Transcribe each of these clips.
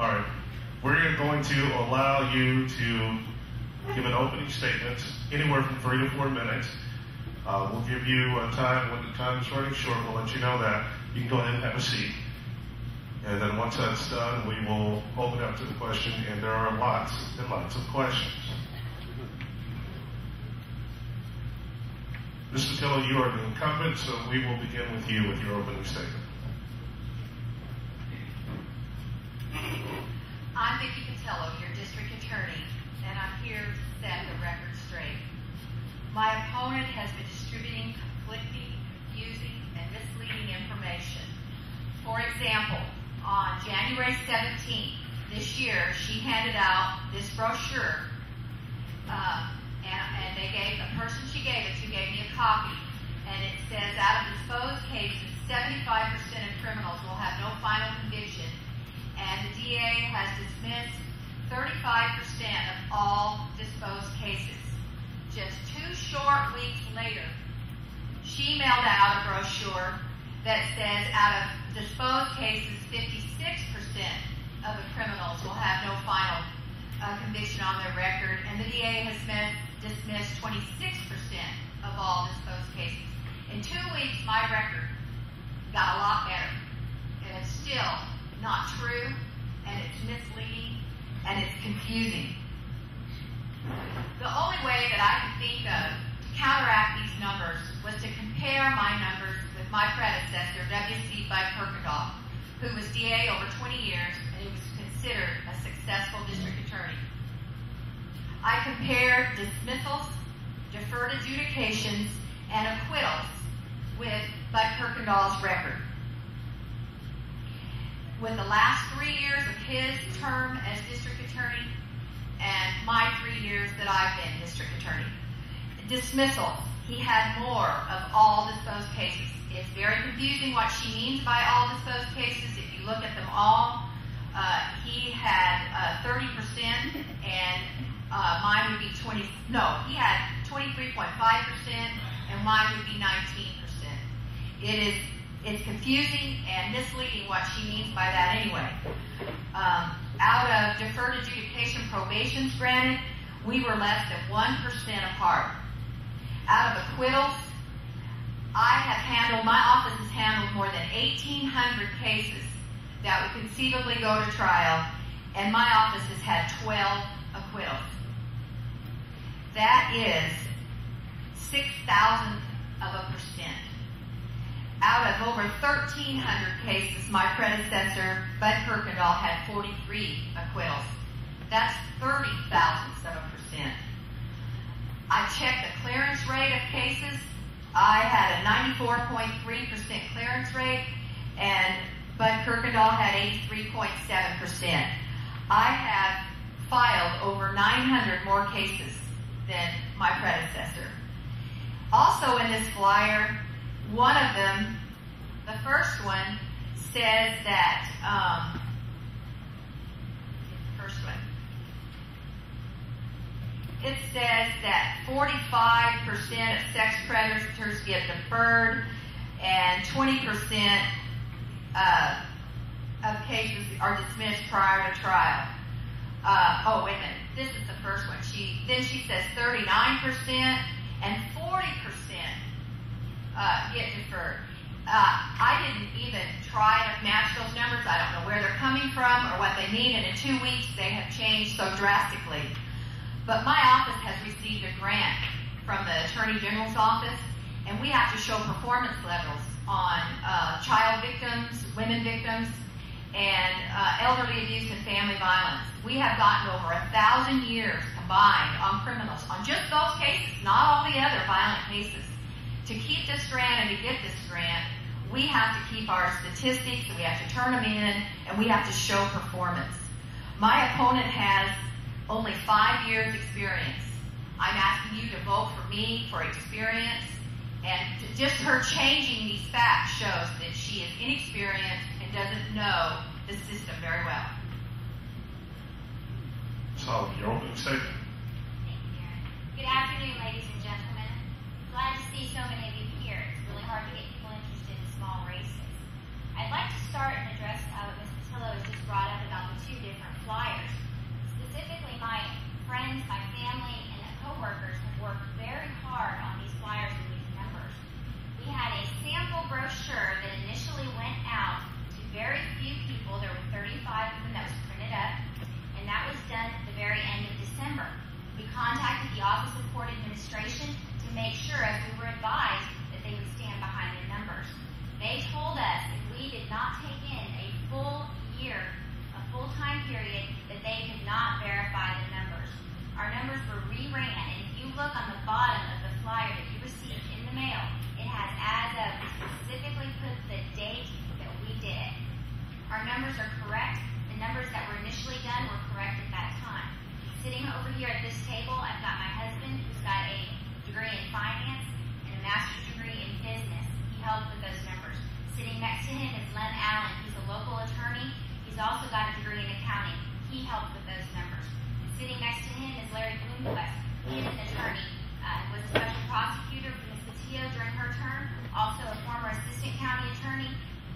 All right. We're going to allow you to give an opening statement, anywhere from 3 to 4 minutes. We'll give you a time. When the time is running short, we'll let you know that. You can go ahead and have a seat. And then once that's done, we will open up to the question, and there are lots and lots of questions. Ms. Pattillo, you are the incumbent, so we will begin with you with your opening statement. I'm Vicki Pattillo, your district attorney, and I'm here to set the record straight. My opponent has been distributing conflicting, confusing, and misleading information. For example, on January 17th this year, she handed out this brochure, and the person she gave it to gave me a copy, and it says, out of disposed cases, 75% of criminals will have no final conviction, and the DA has dismissed 35% of all disposed cases. Just 2 short weeks later, she mailed out a brochure that says out of disposed cases, 56% of the criminals will have no final conviction on their record, and the DA has dismissed 26% of all disposed cases. In 2 weeks, my record got a lot better, and it's still not true, and it's misleading, and it's confusing. The only way that I could think of to counteract these numbers was to compare my numbers with my predecessor, W.C. Bud Kirkendall, who was DA over 20 years and who was considered a successful district attorney. I compared dismissals, deferred adjudications, and acquittals with Bud Kirkendall's record. With the last 3 years of his term as district attorney and my 3 years that I've been district attorney. Dismissals, he had more of all disposed cases. It's very confusing what she means by all disposed cases. If you look at them all, he had 30%, and mine would be he had 23.5%, and mine would be 19%. It's confusing and misleading what she means by that anyway. Out of deferred adjudication probations granted, we were less than 1% apart. Out of acquittals, my office has handled more than 1,800 cases that would conceivably go to trial, and my office has had 12 acquittals. That is 0.006% of a percent. Out of over 1,300 cases, my predecessor, Bud Kirkendall, had 43 acquittals. That's 0.30 of a percent. I checked the clearance rate of cases. I had a 94.3% clearance rate, and Bud Kirkendall had 83.7%. I have filed over 900 more cases than my predecessor. Also in this flyer, one of them, the first one, says that, it says that 45% of sex predators get deferred, and 20% of cases are dismissed prior to trial. Oh, wait a minute. This is the first one. Then she says 39% and 40% get deferred. I didn't even try to match those numbers. I don't know where they're coming from or what they mean, and in 2 weeks they have changed so drastically. But my office has received a grant from the Attorney General's office, and we have to show performance levels on child victims, women victims, and elderly abuse and family violence. We have gotten over 1,000 years combined on criminals, on just those cases, not all the other violent cases. To keep this grant and to get this grant, we have to keep our statistics, and we have to turn them in, and we have to show performance. My opponent has only 5 years experience. I'm asking you to vote for me for experience, and just her changing these facts shows that she is inexperienced and doesn't know the system very well. So, your opening statement. Thank you, Darren. Good afternoon, ladies and gentlemen. Glad to see so many of you here. It's really hard to get people interested in small races. I'd like to start and address what Ms. Pattillo has just brought up about the 2 different numbers are correct. The numbers that were initially done were correct at that time. Sitting over here at this table, I've got my husband, who's got a degree in finance and a master's degree in business. He helped with those numbers. Sitting next to him is Len Allen. He's a local attorney. He's also got a degree in accounting. He helped with those numbers. And sitting next to him is Larry Bloomquist. He is an attorney. Was a special prosecutor for Ms. Pattillo during her term. Also a former assistant county attorney.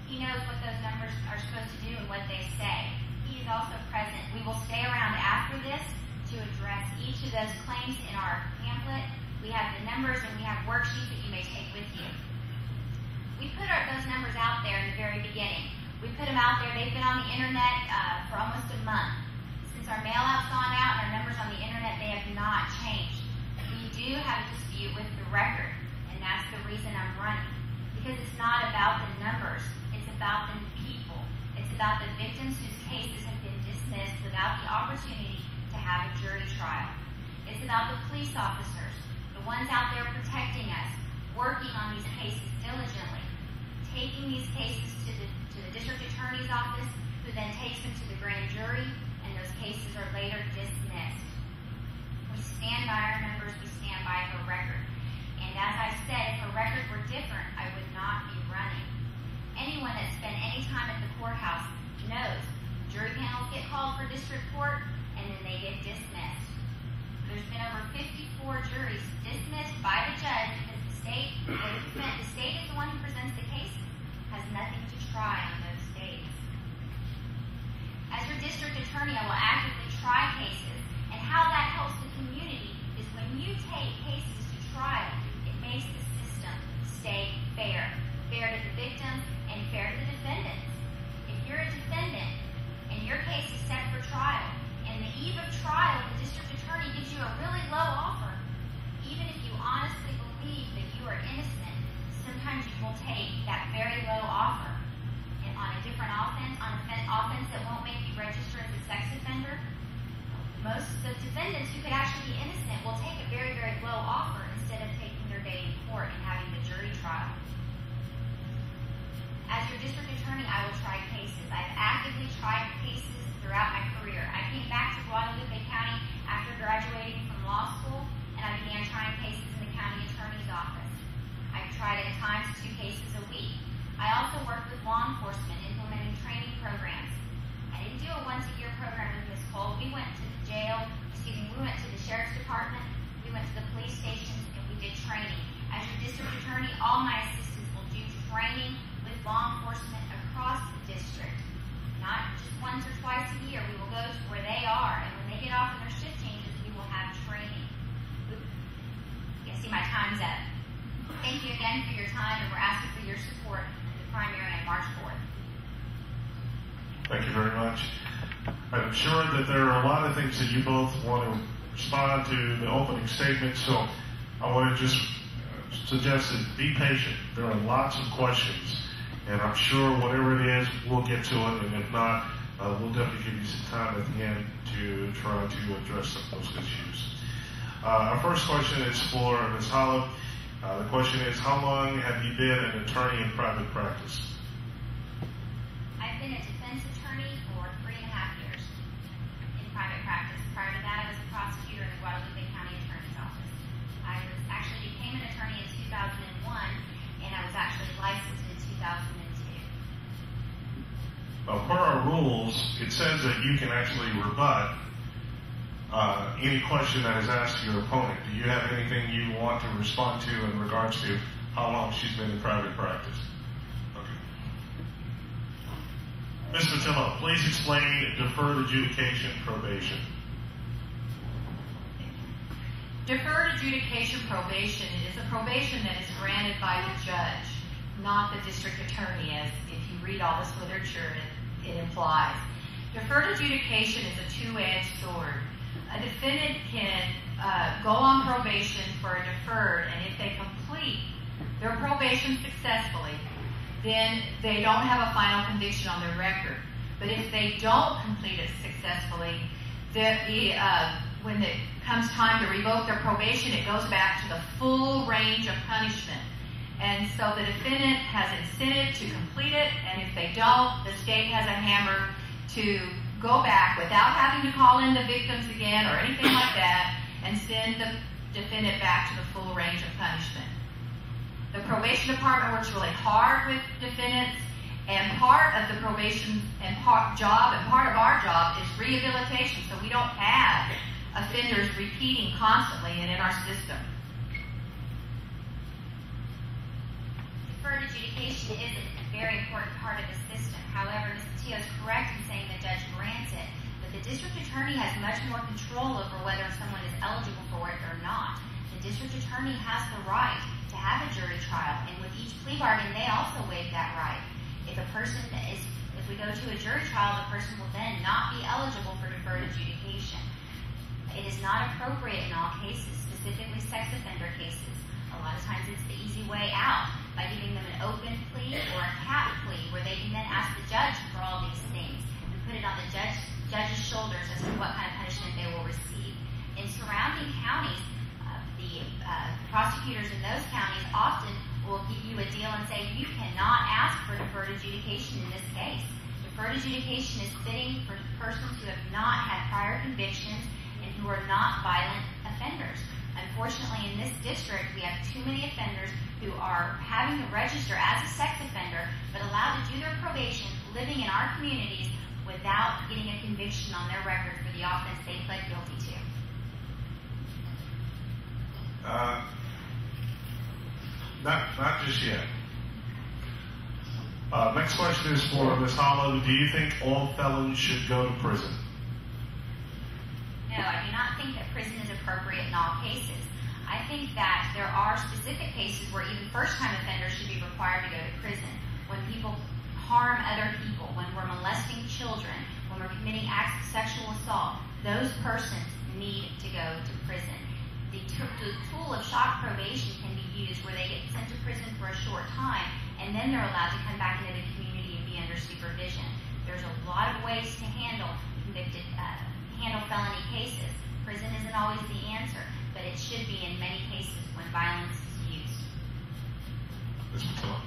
He knows what those numbers are supposed to do and what they say. He is also present. We will stay around after this to address each of those claims in our pamphlet. We have the numbers and we have worksheets that you may take with you. We put those numbers out there in the very beginning. We put them out there. They've been on the internet for almost a month. Since our mail-out's gone out and our numbers on the internet, they have not changed. We do have a dispute with the record, and that's the reason I'm running. Because it's not about the numbers. It's about the people. It's about the victims whose cases have been dismissed without the opportunity to have a jury trial. It's about the police officers, the ones out there protecting us, working on these cases diligently, taking these cases to the district attorney's office, who then takes them to the grand jury, and those cases are later dismissed. We stand by our numbers, we stand by her record. And as I said, if her record were different, I would not be running. Anyone that spent any time at the courthouse knows jury panels get called for district court, and then they get dismissed. There's been over 54 juries dismissed by the judge because the state is the one who presents the case, has nothing to try on those days. As your district attorney, I will actively try cases, and how that helps the community is when you take cases to trial, it makes the system stay fair. Fair to the victims and fair to the defendants. If you're a defendant and your case is set for trial, and the eve of trial, the district attorney gives you a really low offer, even if you honestly believe that you are innocent, sometimes you will take that very low offer. And on a different offense, on an offense that won't make you register as a sex offender, most of the defendants who could actually be innocent will take a very, very low offer instead of taking their day in court and having the jury trial. As your district attorney, I will try cases. I've actively tried cases throughout my career. I came back to Guadalupe County after graduating from law school, and I began trying cases in the county attorney's office. I've tried at times 2 cases a week. I also worked with law enforcement implementing training programs. I didn't do a once-a-year program with Ms. Cole. We went to the we went to the sheriff's department, we went to the police stations, and we did training. As your district attorney, all my assistants will do training with law enforcement across the district. Not just once or twice a year. We will go to where they are, and when they get off and their shift changes, we will have training. Yeah, see, my time's up. Thank you again for your time, and we're asking for your support in the primary on March 4th. Thank you very much. I'm sure that there are a lot of things that you both want to respond to the opening statement, so I want to just suggest that be patient. There are lots of questions, and I'm sure whatever it is, we'll get to it, and if not, we'll definitely give you some time at the end to try to address some of those issues. Our first question is for Ms. Hollub. The question is, how long have you been an attorney in private practice? I've been a defense attorney for 3.5 years in private practice. Prior to that, I was a prosecutor in the Guadalupe County Attorney's Office. I actually became an attorney in 2001, and I was actually licensed in 2002. Well, per our rules, it says that you can actually rebut any question that is asked to your opponent. Do you have anything you want to respond to in regards to how long she's been in private practice? Okay. Ms. Pattillo, please explain deferred adjudication probation. Deferred adjudication probation is a probation that is granted by the judge, not the district attorney, as if you read all this literature, it implies. Deferred adjudication is a two-edged sword. A defendant can go on probation for a deferred, and if they complete their probation successfully, then they don't have a final conviction on their record. But if they don't complete it successfully, when it comes time to revoke their probation, it goes back to the full range of punishment. And so the defendant has incentive to complete it, and if they don't, the state has a hammer to go back without having to call in the victims again or anything like that and send the defendant back to the full range of punishment. The probation department works really hard with defendants, and part of the probation and part of our job is rehabilitation, so we don't have offenders repeating constantly and in our system. Deferred adjudication is a very important part of the system. However, Ms. Pattillo is correct in saying the judge grants it, but the district attorney has much more control over whether someone is eligible for it or not. The district attorney has the right to have a jury trial, and with each plea bargain, they also waive that right. If we go to a jury trial, the person will then not be eligible for deferred adjudication. It is not appropriate in all cases, specifically sex offender cases. A lot of times it's the easy way out by giving them an open plea or a cap plea where they can then ask the judge for all these things and put it on the judge's shoulders as to what kind of punishment they will receive. In surrounding counties, the prosecutors in those counties often will give you a deal and say you cannot ask for deferred adjudication in this case. Deferred adjudication is fitting for persons who have not had prior convictions and who are not violent offenders. Unfortunately, in this district, we have too many offenders who are having to register as a sex offender but allowed to do their probation living in our communities without getting a conviction on their record for the offense they pled guilty to. Not just yet. Next question is for Ms. Hollub. Do you think all felons should go to prison? No, I do not think that prison is appropriate in all cases. I think that there are specific cases where even first-time offenders should be required to go to prison. When people harm other people, when we're molesting children, when we're committing acts of sexual assault, those persons need to go to prison. The tool of shock probation can be used where they get sent to prison for a short time and then they're allowed to come back into the community and be under supervision. There's a lot of ways to handle felony cases. Prison isn't always the answer, but it should be in many cases when violence is used. Ms. Pattillo.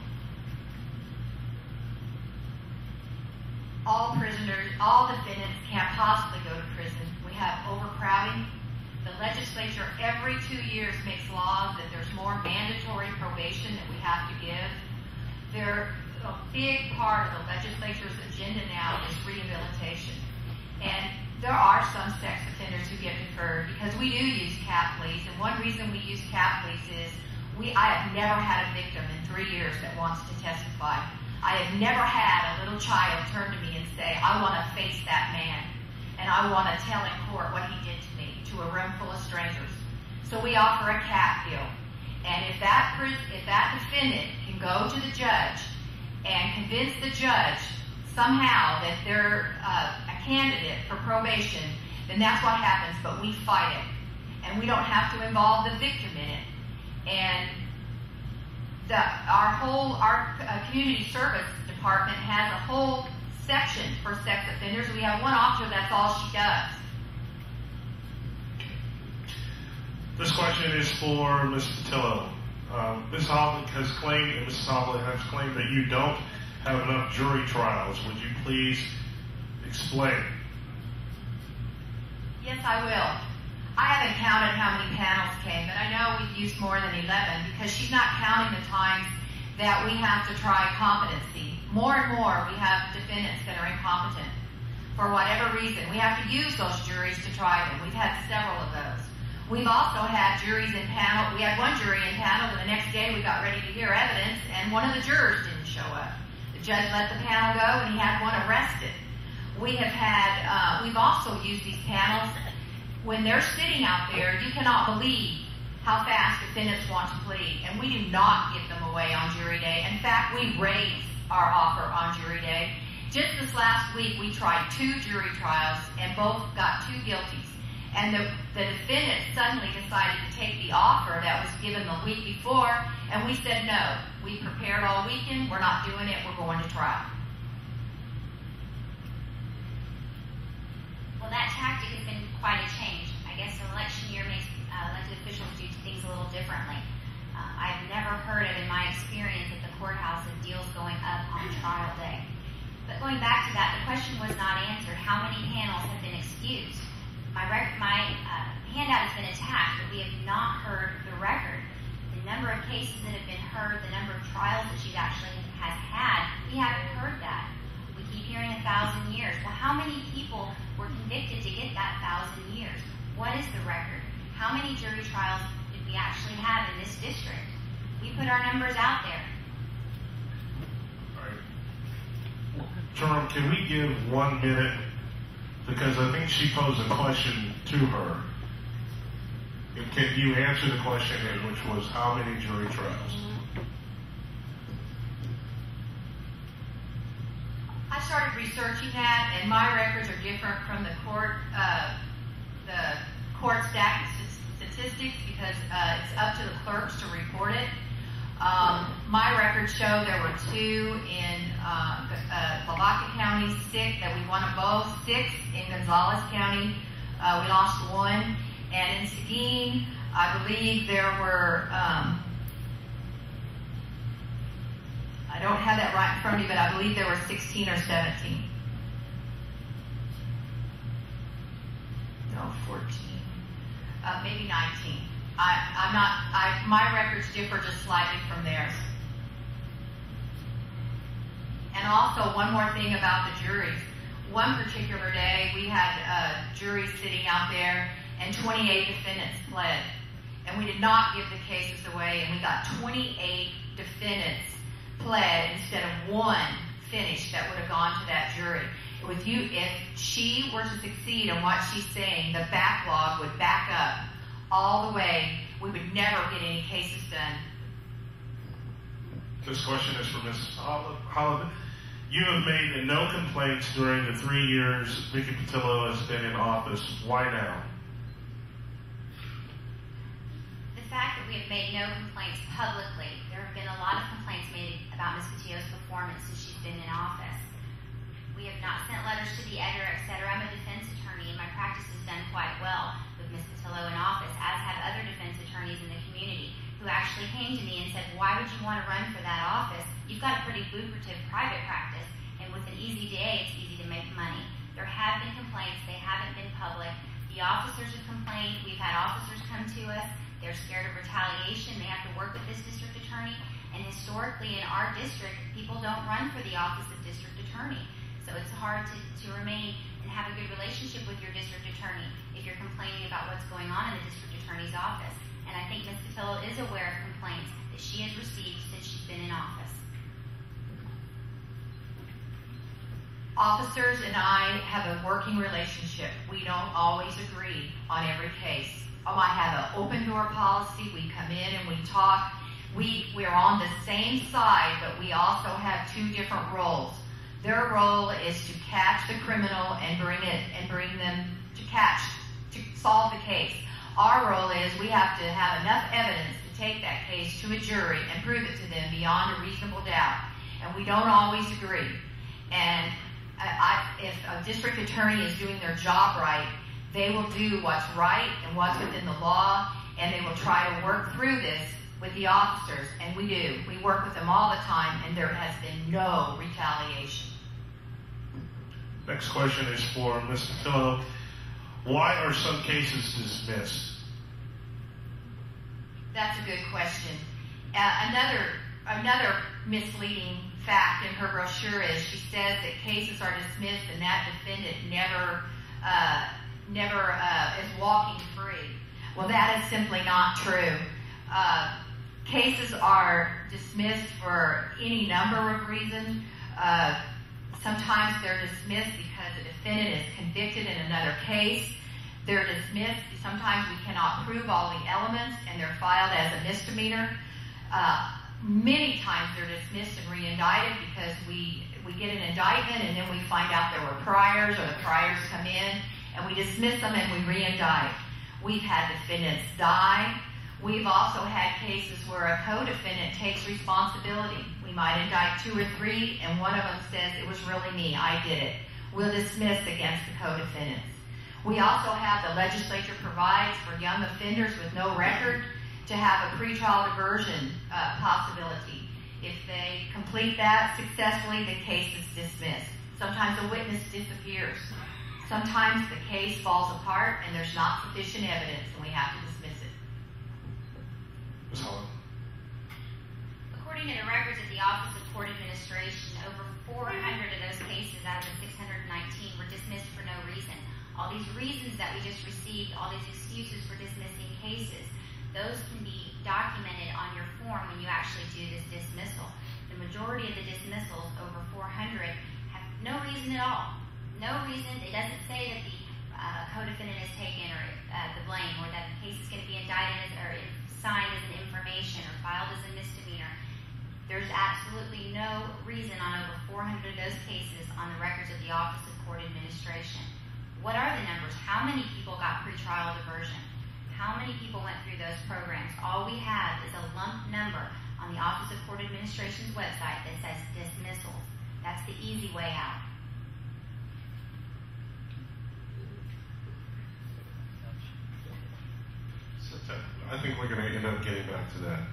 All defendants can't possibly go to prison. We have overcrowding. The legislature every 2 years makes laws that there's more mandatory probation that we have to give. A big part of the legislature's agenda now is rehabilitation. And there are some sex offenders who get deferred because we do use cap pleas. And one reason we use cap pleas is I have never had a victim in 3 years that wants to testify. I have never had a little child turn to me and say, I want to face that man. And I want to tell in court what he did to me, to a room full of strangers. So we offer a cap deal. And if that defendant can go to the judge and convince the judge somehow that they're a candidate for probation, then that's what happens, but we fight it. And we don't have to involve the victim in it. And our community service department has a whole section for sex offenders. We have one officer, that's all she does. This question is for Ms. Pattillo. Ms. Hollub has claimed, and Mrs. Hollub has claimed that you don't have enough jury trials. Would you please explain? Yes, I will. I haven't counted how many panels came, but I know we've used more than 11 because she's not counting the times that we have to try competency. More and more we have defendants that are incompetent for whatever reason. We have to use those juries to try them. We've had several of those. We've also had juries in panel. We had one jury in panel, and the next day we got ready to hear evidence, and one of the jurors didn't show up. The judge let the panel go, and he had one arrested. We've also used these panels. When they're sitting out there, you cannot believe how fast defendants want to plead, and we do not give them away on jury day. In fact, we raise our offer on jury day. Just this last week, we tried 2 jury trials, and both got 2 guilties. And the defendant suddenly decided to take the offer that was given the week before, and we said no. We prepared all weekend. We're not doing it. We're going to trial. Well, that tactic has been quite a change. I guess an election year makes elected officials do things a little differently. I've never heard heard of in my experience at the courthouse of deals going up on trial day. But going back to that, the question was not answered. How many panels have been excused? My handout has been attacked, but we have not heard the record. The number of cases that have been heard, the number of trials that she actually has had, we haven't heard that. We keep hearing 1,000 years. Well, how many people were convicted to get that 1,000 years? What is the record? How many jury trials did we actually have in this district? We put our numbers out there. All right. Jerome, can we give 1 minute? Because I think she posed a question to her. And can you answer the question, which was how many jury trials? I started researching that, and my records are different from the court statistics because it's up to the clerks to report it. My records show there were 2 in Lavaca County, 6 that we won them both, 6 in Gonzales County, we lost 1, and in Seguin, I believe there were, I don't have that right in front of me, but I believe there were 16 or 17. No, 14. Maybe 19. My records differ just slightly from theirs. And also, one more thing about the juries. One particular day, we had juries sitting out there, and 28 defendants pled. And we did not give the cases away, and we got 28 defendants pled instead of 1 finished that would have gone to that jury. If she were to succeed in what she's saying, the backlog would back up all the way. We would never get any cases done. This question is for Mrs. Hollub. You have made no complaints during the 3 years Vicki Pattillo has been in office. Why now? The fact that we have made no complaints publicly, there have been a lot of complaints made about Ms. Pattillo's performance since she's been in office. We have not sent letters to the editor, etc. I'm a defense attorney, and my practice has done quite well with Ms. Pattillo in office, as have other defense attorneys in the community who actually came to me and said, why would you want to run for that office? You've got a pretty lucrative private practice, and with an easy DA, it's easy to make money. There have been complaints. They haven't been public. The officers have complained. We've had officers come to us. They're scared of retaliation. They have to work with this district attorney. And historically, in our district, people don't run for the office of district attorney. So it's hard to remain and have a good relationship with your district attorney if you're complaining about what's going on in the district attorney's office. And I think Ms. Pattillo is aware of complaints that she has received since she's been in office. Officers and I have a working relationship. We don't always agree on every case. I have an open door policy. We come in and we talk. We're on the same side, but we also have 2 different roles. Their role is to catch the criminal and bring them to solve the case. Our role is we have to have enough evidence to take that case to a jury and prove it to them beyond a reasonable doubt. And we don't always agree. And if a district attorney is doing their job right, they will do what's right and what's within the law, and they will try to work through this with the officers, and we do. We work with them all the time, and there has been no retaliation. Next question is for Ms. Pattillo. Why are some cases dismissed? That's a good question. Another misleading fact in her brochure is she says that cases are dismissed and that defendant never is walking free. Well, that is simply not true. Cases are dismissed for any number of reasons. Sometimes they're dismissed because the defendant is convicted in another case. They're dismissed. Sometimes we cannot prove all the elements, and they're filed as a misdemeanor. Many times they're dismissed and re-indicted because we get an indictment and then we find out there were priors, or the priors come in, and we dismiss them and we re-indict. We've had defendants die. We've also had cases where a co-defendant takes responsibility. We might indict 2 or 3, and one of them says, it was really me, I did it. We'll dismiss against the co-defendants. We also have the legislature provides for young offenders with no record to have a pretrial diversion possibility. If they complete that successfully, the case is dismissed. Sometimes a witness disappears. Sometimes the case falls apart and there's not sufficient evidence and we have to dismiss it. Ms. Hollub. According to the records of the Office of Court Administration, over 400 of those cases out of the 619 were dismissed for no reason. All these reasons that we just received, all these excuses for dismissing cases, those can be documented on your form when you actually do this dismissal. The majority of the dismissals, over 400, have no reason at all. No reason. It doesn't say that the co-defendant has taken or the blame, or that the case is going to be indicted or signed as an information or filed as a misdemeanor. There's absolutely no reason on over 400 of those cases on the records of the Office of Court Administration. What are the numbers? How many people got pretrial diversion? How many people went through those programs? All we have is a lump number on the Office of Court Administration's website that says dismissals. That's the easy way out. I think we're going to end up getting back to that.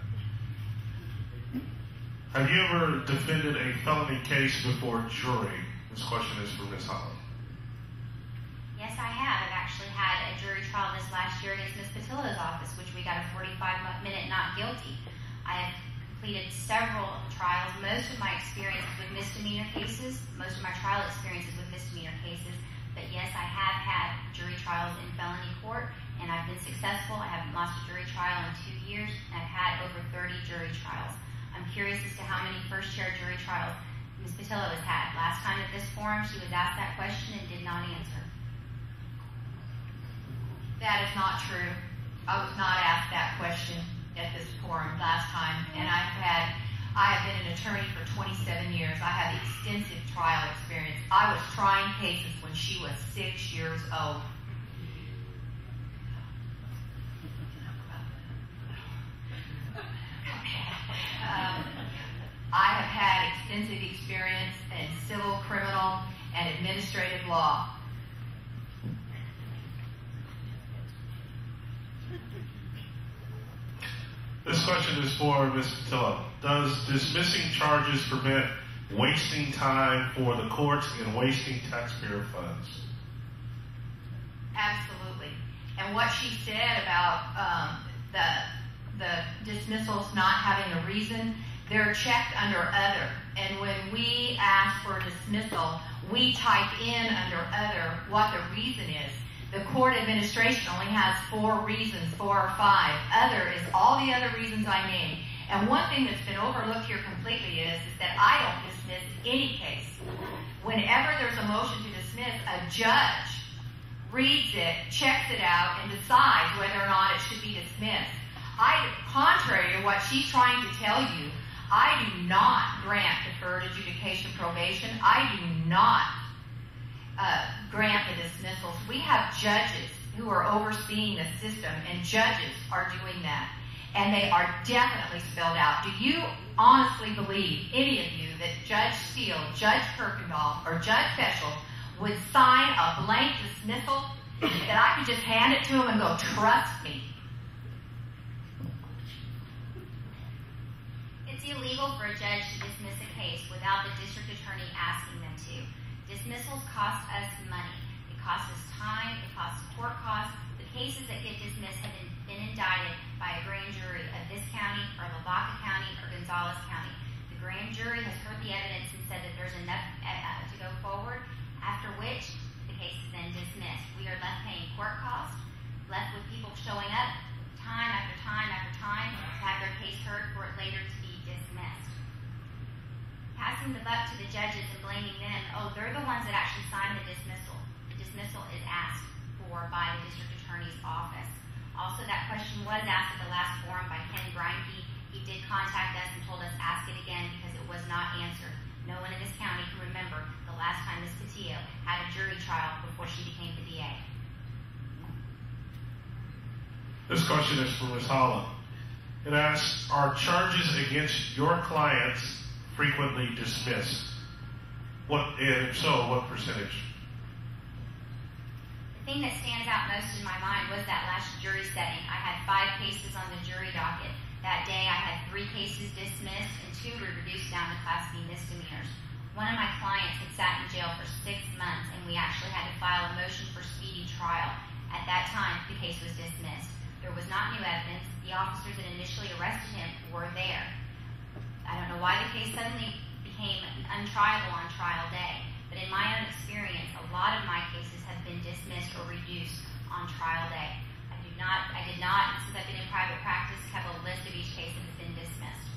Have you ever defended a felony case before jury? This question is for Ms. Hollub. Yes, I have. I've actually had a jury trial this last year against Ms. Pattillo's office, which we got a 45-minute not guilty. I have completed several trials. Most of my experience is with misdemeanor cases. Most of my trial experience is with misdemeanor cases. But yes, I have had jury trials in felony court, and I've been successful. I haven't lost a jury trial in 2 years, and I've had over 30 jury trials. I'm curious as to how many first-year jury trials Ms. Pattillo has had. Last time at this forum, she was asked that question and did not answer. That is not true. I was not asked that question at this forum last time, and I have been an attorney for 27 years. I have extensive trial experience. I was trying cases when she was 6 years old. I have had extensive experience in civil, criminal, and administrative law. This question is for Ms. Pattillo. Does dismissing charges prevent wasting time for the courts and wasting taxpayer funds? Absolutely. And what she said about the dismissals not having a reason, they're checked under other. And when we ask for dismissal, we type in under other what the reason is. The court administration only has 4 reasons, 4 or 5. Other is all the other reasons I named. And one thing that's been overlooked here completely is that I don't dismiss any case. Whenever there's a motion to dismiss, a judge reads it, checks it out, and decides whether or not it should be dismissed. Contrary to what she's trying to tell you, I do not grant deferred adjudication probation. I do not grant the dismissals. We have judges who are overseeing the system, and judges are doing that. And they are definitely spelled out. Do you honestly believe, any of you, that Judge Steele, Judge Kirkendall, or Judge Feshel would sign a blank dismissal that I could just hand it to him and go, trust me? It's illegal for a judge to dismiss a case without the district attorney asking them to. Dismissals cost us money. It costs us time. It costs court costs. The cases that get dismissed have been indicted by a grand jury of this county or Lavaca County or Gonzales County. The grand jury has heard the evidence and said that there's enough to go forward, after which the case is then dismissed. We are left paying court costs, left with people showing up time after time after time to have their case heard for it later to be dismissed. Passing the buck to the judges and blaming them, oh, they're the ones that actually signed the dismissal. The dismissal is asked for by the district attorney's office. Also, that question was asked at the last forum by Ken Greinke. He did contact us and told us ask it again because it was not answered. No one in this county can remember the last time Ms. Pattillo had a jury trial before she became the DA. This question is for Ms. Hollub. It asks, are charges against your clients frequently dismissed? And if so, what percentage? The thing that stands out most in my mind was that last jury setting. I had 5 cases on the jury docket. That day I had 3 cases dismissed and 2 were reduced down to Class B misdemeanors. One of my clients had sat in jail for 6 months and we actually had to file a motion for speedy trial. At that time, the case was dismissed. There was not new evidence. The officers that initially arrested him were there. I don't know why the case suddenly became untriable on trial day, but in my own experience, a lot of my cases have been dismissed or reduced on trial day. I did not, since I've been in private practice, have a list of each case that has been dismissed.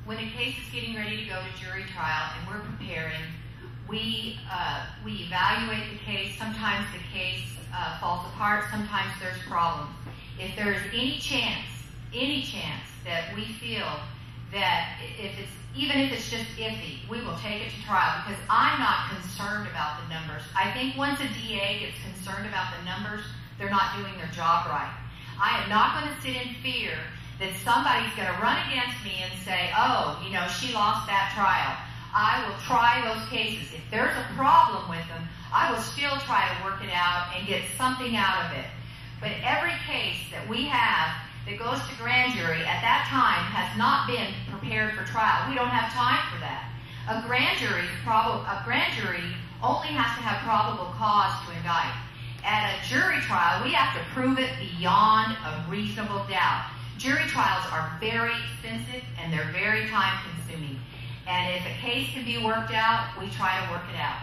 When a case is getting ready to go to jury trial and we're preparing, we evaluate the case. Sometimes the case falls apart. Sometimes there's problems. If there is any chance that we feel that even if it's just iffy, we will take it to trial because I'm not concerned about the numbers. I think once a DA gets concerned about the numbers, they're not doing their job right. I am not going to sit in fear that somebody's going to run against me and say, oh, she lost that trial. I will try those cases. If there's a problem with them, I will still try to work it out and get something out of it. But every case that we have that goes to grand jury at that time has not been prepared for trial. We don't have time for that. A grand jury only has to have probable cause to indict. At a jury trial, we have to prove it beyond a reasonable doubt. Jury trials are very expensive and they're very time consuming. And if a case can be worked out, we try to work it out.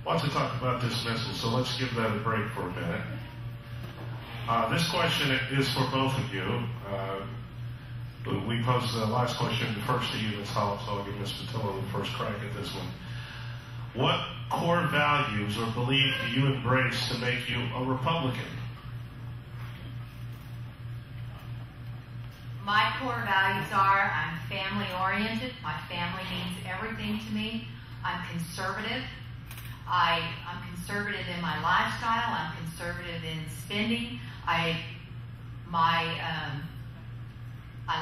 Lots to talk about dismissal, so let's give that a break for a minute. This question is for both of you. We posed the last question first to you, Ms. Hollub, so I'll give Ms. Pattillo the first crack at this one. What core values or belief do you embrace to make you a Republican? My core values are I'm family-oriented. My family means everything to me. I'm conservative. I'm conservative in my lifestyle. I'm conservative in spending. I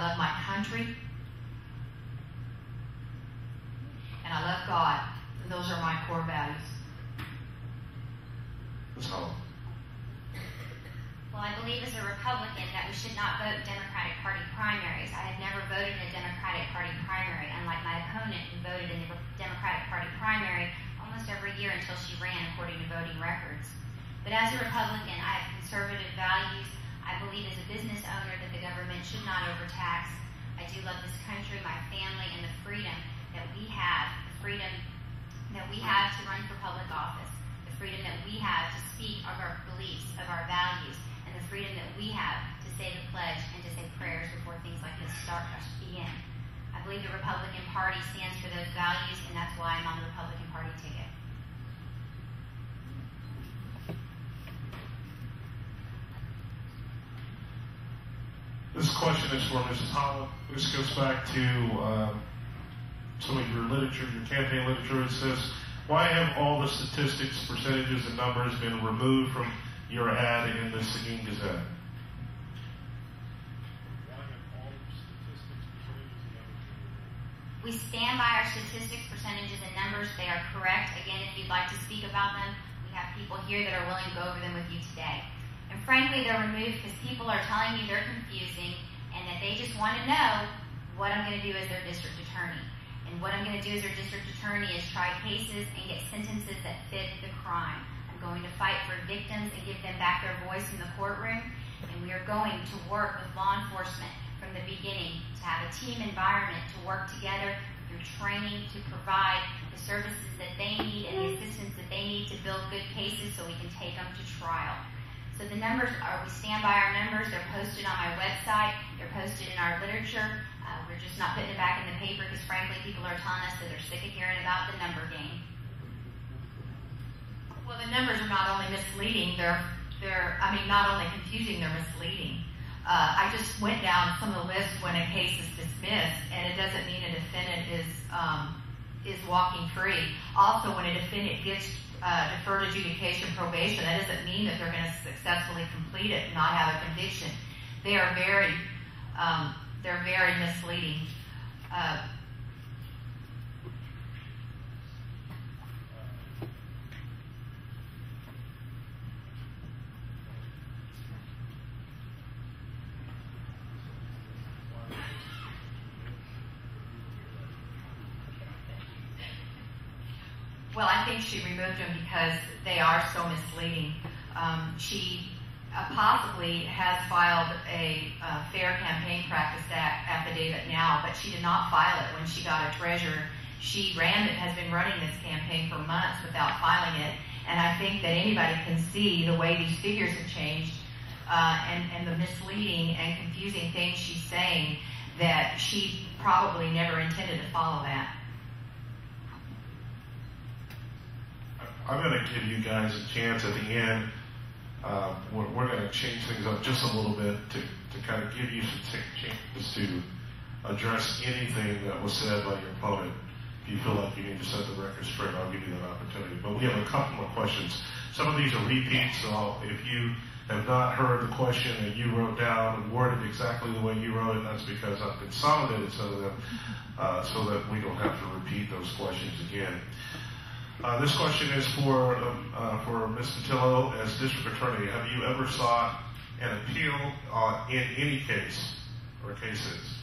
love my country. And I love God. And those are my core values. Ms. Hollub. Well, I believe as a Republican that we should not vote Democratic Party primaries. I have never voted in a Democratic Party primary, unlike my opponent who voted in the Democratic Party primary almost every year until she ran, according to voting records. But as a Republican, I have conservative values. I believe as a business owner that the government should not overtax. I do love this country, my family, and the freedom that we have, to run for public office, the freedom that we have to speak of our beliefs, of our values, and the freedom that we have to say the pledge and to say prayers before things like this begin. I believe the Republican Party stands for those values, and that's why I'm on the Republican Party ticket. This question is for Mrs. Hollub. This goes back to some of your literature, your campaign literature. It says, why have all the statistics, percentages, and numbers been removed from your ad in the Seguin Gazette? We stand by our statistics, percentages, and numbers. They are correct. Again, if you'd like to speak about them, we have people here that are willing to go over them with you today. And frankly, they're removed because people are telling me they're confusing and that they just want to know what I'm going to do as their district attorney. And what I'm going to do as their district attorney is try cases and get sentences that fit the crime. I'm going to fight for victims and give them back their voice in the courtroom. And we are going to work with law enforcement from the beginning to have a team environment to work together through training to provide the services that they need and the assistance that they need to build good cases so we can take them to trial. So the numbers are, we stand by our numbers. They're posted on my website. They're posted in our literature. We're just not putting it back in the paper because, frankly, people are telling us that they're sick of hearing about the number game. Well, the numbers are not only misleading, they're not only confusing, they're misleading. I just went down some of the lists when a case is dismissed, and it doesn't mean a defendant is walking free. Also, when a defendant gets deferred adjudication probation, that doesn't mean that they're going to successfully complete it and not have a conviction. They're very misleading. Well, I think she removed them because they are so misleading. She possibly has filed a Fair Campaign Practice Act affidavit now, but she did not file it when she got a treasurer. She has been running this campaign for months without filing it, and I think that anybody can see the way these figures have changed and the misleading and confusing things she's saying, that she probably never intended to follow that. I'm going to give you guys a chance at the end. We're going to change things up just a little bit to kind of give you some chances to address anything that was said by your opponent. If you feel like you need to set the record straight, I'll give you that opportunity. But we have a couple more questions. Some of these are repeats, so if you have not heard the question and you wrote down and worded exactly the way you wrote it, that's because I've consolidated some of them so that we don't have to repeat those questions again. This question is for Ms. Pattillo as district attorney. Have you ever sought an appeal in any case or cases?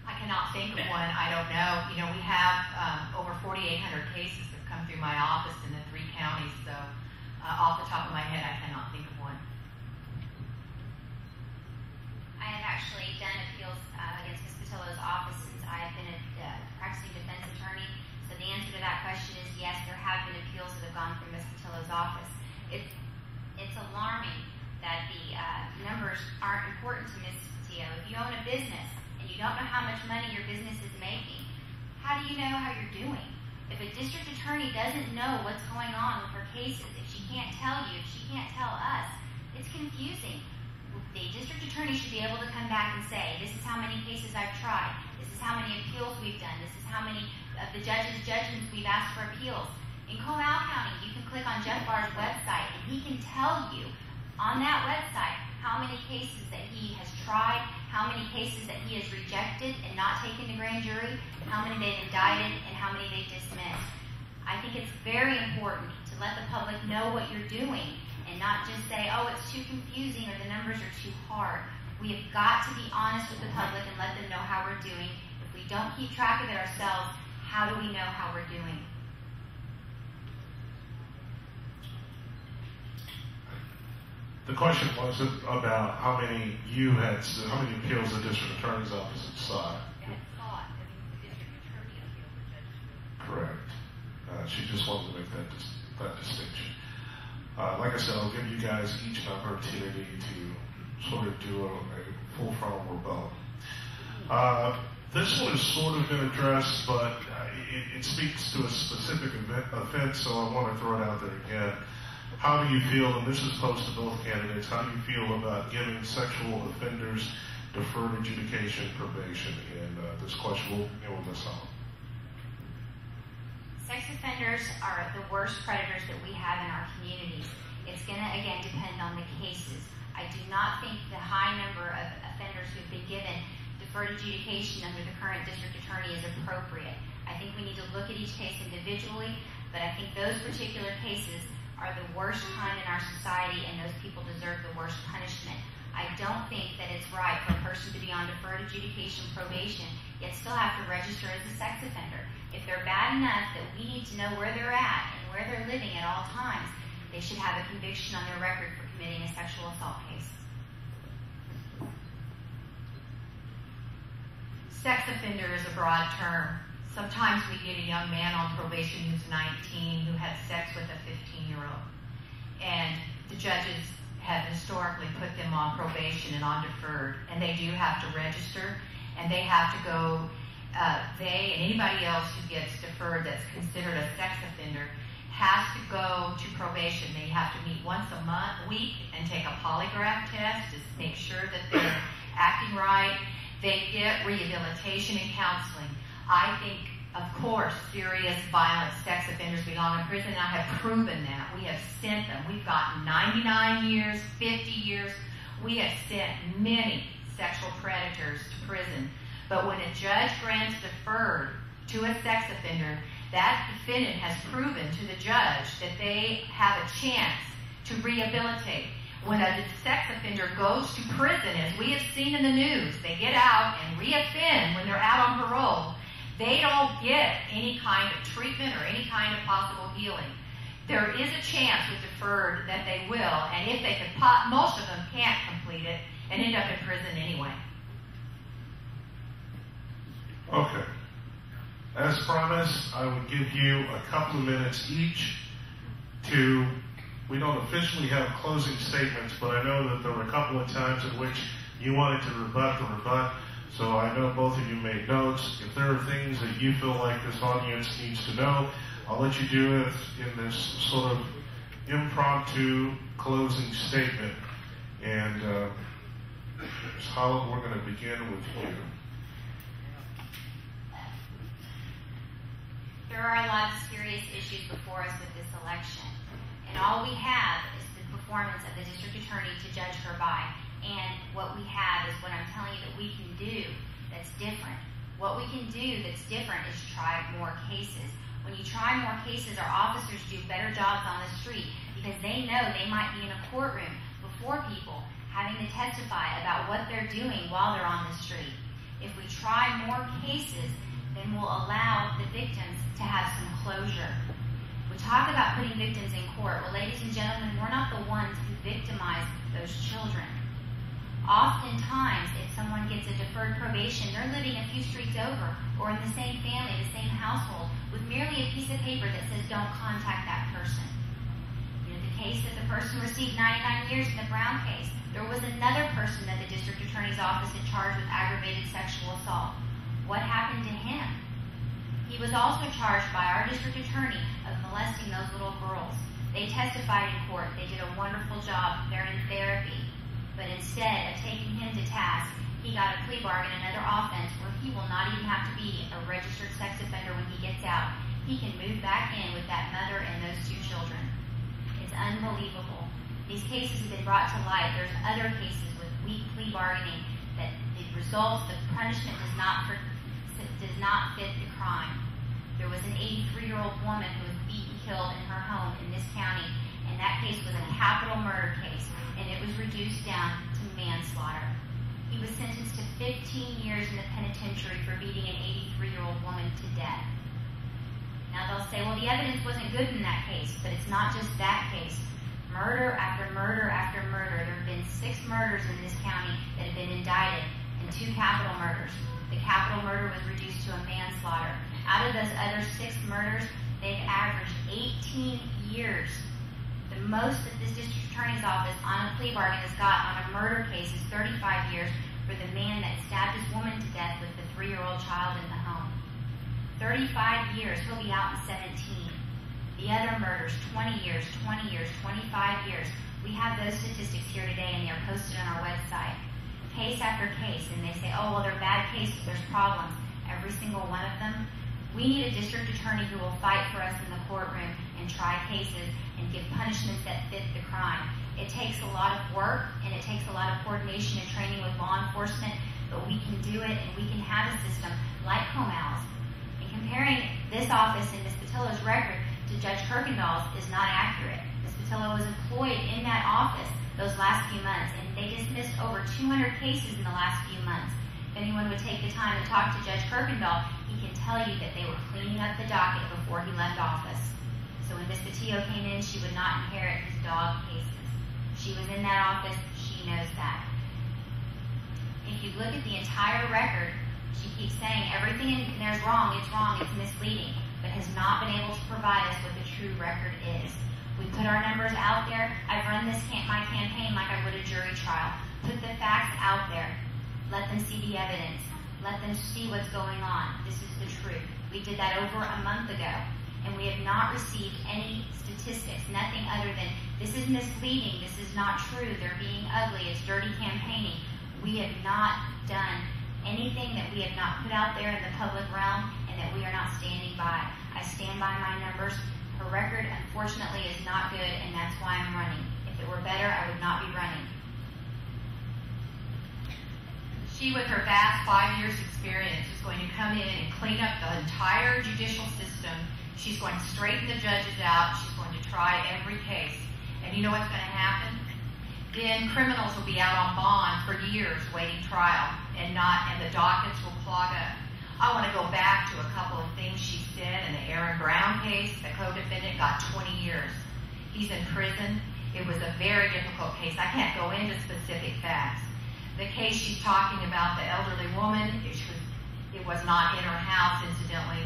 I cannot think of one. I don't know. You know, we have over 4,800 cases that come through my office in the 3 counties, so off the top of my head, I cannot think of one. I have actually done appeals against Ms. Pattillo's office since I have been a practicing defense attorney. So the answer to that question is yes, there have been appeals that have gone through Ms. Pattillo's office. It's alarming that the numbers aren't important to Ms. Pattillo. If you own a business and you don't know how much money your business is making, how do you know how you're doing? If a district attorney doesn't know what's going on with her cases, if she can't tell you, if she can't tell us, it's confusing. The district attorney should be able to come back and say, this is how many cases I've tried, this is how many appeals we've done, this is how many of the judges' judgments we've asked for appeals. In Comal County, you can click on Jeff Barr's website and he can tell you on that website how many cases that he has tried, how many cases that he has rejected and not taken to grand jury, how many they've indicted, and how many they've dismissed. I think it's very important to let the public know what you're doing and not just say, oh, it's too confusing or the numbers are too hard. We have got to be honest with the public and let them know how we're doing. If we don't keep track of it ourselves, how do we know how we're doing? The question was about how many appeals the district attorney's office had sought. The district attorney appealed the judge's ruling. Correct. She just wanted to make that distinction. Like I said, I'll give you guys each an opportunity to sort of do a full frontal rebuttal. This one has sort of been addressed, but it speaks to a specific offense, so I want to throw it out there again. How do you feel, and this is posed to both candidates, how do you feel about giving sexual offenders deferred adjudication probation? And this question will begin with Ms. Hollub. Sex offenders are the worst predators that we have in our communities. It's going to, again, depend on the cases. I do not think the high number of offenders who have been given deferred adjudication under the current district attorney is appropriate. I think we need to look at each case individually, but I think those particular cases are the worst kind in our society, and those people deserve the worst punishment. I don't think that it's right for a person to be on deferred adjudication probation, yet still have to register as a sex offender. If they're bad enough that we need to know where they're at and where they're living at all times, they should have a conviction on their record for committing a sexual assault case. Sex offender is a broad term. Sometimes we get a young man on probation who's 19 who had sex with a 15-year-old. And the judges have historically put them on probation and on deferred. And they do have to register, and they have to go, they and anybody else who gets deferred that's considered a sex offender has to go to probation. They have to meet once a week and take a polygraph test to make sure that they're acting right. They get rehabilitation and counseling. I think, of course, serious, violent sex offenders belong in prison. I have proven that. We have sent them. We've gotten 99 years, 50 years. We have sent many sexual predators to prison. But when a judge grants deferred to a sex offender, that defendant has proven to the judge that they have a chance to rehabilitate. When a sex offender goes to prison, as we have seen in the news, they get out and reoffend when they're out on parole, they don't get any kind of treatment or any kind of possible healing. There is a chance with deferred that they will, and if they could, most of them can't complete it and end up in prison anyway. Okay. As promised, I would give you a couple of minutes each to, we don't officially have closing statements, but I know that there were a couple of times in which you wanted to rebut, so I know both of you made notes. If there are things that you feel like this audience needs to know, I'll let you do it in this sort of impromptu closing statement. And Ms. Hollub, we're going to begin with you. There are a lot of serious issues before us with this election, and all we have is the performance of the district attorney to judge her by. And what we have is what I'm telling you that we can do that's different. What we can do that's different is try more cases. When you try more cases, our officers do better jobs on the street because they know they might be in a courtroom before people having to testify about what they're doing while they're on the street. If we try more cases, then we'll allow the victims to have some closure. We talk about putting victims in court. Well, ladies and gentlemen, we're not the ones who victimize those children. Oftentimes, if someone gets a deferred probation, they're living a few streets over or in the same family, the same household, with merely a piece of paper that says don't contact that person. You know, the case that the person received 99 years in the Brown case, there was another person that the district attorney's office had charged with aggravated sexual assault. What happened to him? He was also charged by our district attorney of molesting those little girls. They testified in court. They did a wonderful job. They're in therapy. But instead of taking him to task, he got a plea bargain, another offense, where he will not even have to be a registered sex offender when he gets out. He can move back in with that mother and those two children. It's unbelievable. These cases have been brought to light. There's other cases with weak plea bargaining that the results, the punishment does not fit the crime. There was an 83-year-old woman who was beaten, killed in her home in this county, and that case was a capital murder case, and it was reduced down to manslaughter. He was sentenced to 15 years in the penitentiary for beating an 83-year-old woman to death. Now they'll say, well, the evidence wasn't good in that case, but it's not just that case. Murder after murder after murder. There have been 6 murders in this county that have been indicted, and 2 capital murders. The capital murder was reduced to a manslaughter. Out of those other 6 murders, they've averaged 18 years. The most that this district attorney's office on a plea bargain has got on a murder case is 35 years for the man that stabbed his woman to death with the 3-year-old child in the home. 35 years, he'll be out in 17. The other murders, 20 years, 20 years, 25 years. We have those statistics here today, and they are posted on our website. Case after case, and they say, oh, well, they're bad cases, there's problems. Every single one of them. We need a district attorney who will fight for us in the courtroom and try cases and give punishments that fit the crime. It takes a lot of work, and it takes a lot of coordination and training with law enforcement, but we can do it, and we can have a system like Gonzales. And comparing this office and Ms. Pattillo's record to Judge Kirkendall's is not accurate. Ms. Pattillo was employed in that office those last few months, and they dismissed over 200 cases in the last few months. If anyone would take the time to talk to Judge Kirkendall, he can tell you that they were cleaning up the docket before he left office. So when Ms. Pattillo came in, she would not inherit his dog cases. She was in that office. She knows that. If you look at the entire record, she keeps saying everything in there's wrong, it's misleading, but has not been able to provide us what the true record is. We put our numbers out there. I've run my campaign like I would a jury trial. Put the facts out there. Let them see the evidence. Let them see what's going on. This is the truth. We did that over a month ago, and we have not received any statistics, nothing other than this is misleading, this is not true, they're being ugly, it's dirty campaigning. We have not done anything that we have not put out there in the public realm and that we are not standing by. I stand by my numbers. Her record, unfortunately, is not good, and that's why I'm running. If it were better, I would not be running. She, with her vast 5 years experience, is going to come in and clean up the entire judicial system. She's going to straighten the judges out. She's going to try every case. And you know what's going to happen? Then criminals will be out on bond for years waiting trial, and the dockets will clog up. I want to go back to a couple of things she said in the Aaron Brown case. The co-defendant got 20 years. He's in prison. It was a very difficult case. I can't go into specific facts. The case she's talking about, the elderly woman, it was not in her house, incidentally.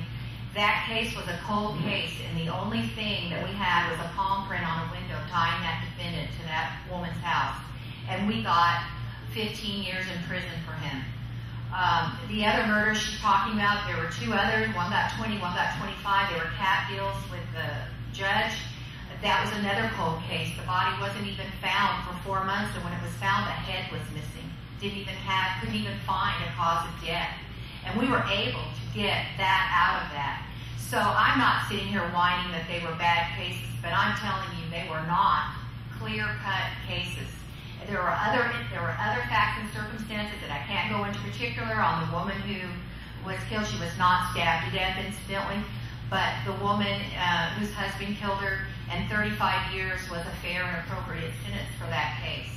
That case was a cold case, and the only thing that we had was a palm print on a window tying that defendant to that woman's house. And we got 15 years in prison for him. The other murders she's talking about, there were 2 others. One got 20, one got 25. They were cat deals with the judge. That was another cold case. The body wasn't even found for 4 months, and when it was found, the head was missing. Couldn't even find a cause of death. And we were able to get that out of that. So I'm not sitting here whining that they were bad cases, but I'm telling you they were not clear-cut cases. There were other facts and circumstances that I can't go into particular on the woman who was killed. She was not stabbed to death, incidentally, but the woman whose husband killed her, and 35 years was a fair and appropriate sentence for that case.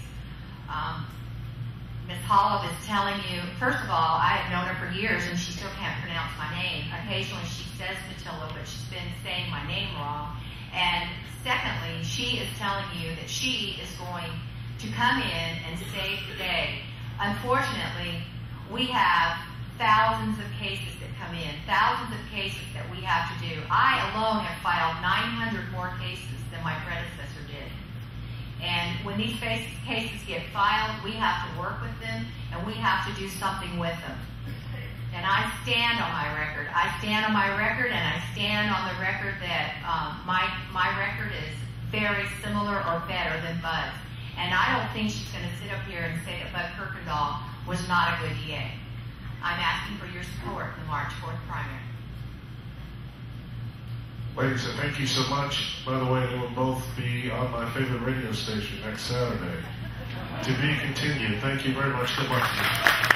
Ms. Hollub is telling you, first of all, I have known her for years and she still can't pronounce my name. Occasionally she says Pattillo, but she's been saying my name wrong. And secondly, she is telling you that she is going to come in and save the day. Unfortunately, we have thousands of cases that come in, thousands of cases that we have to do. I alone have filed 900 more cases than my predecessor did. And when these cases get filed, we have to work with them, and we have to do something with them. And I stand on my record. I stand on my record, and I stand on the record that my record is very similar or better than Bud's. And I don't think she's going to sit up here and say that Bud Kirkendall was not a good DA. I'm asking for your support in the March 4th primary. Ladies, thank you so much. By the way, they will both be on my favorite radio station next Saturday. To be continued. Thank you very much. Good luck to you.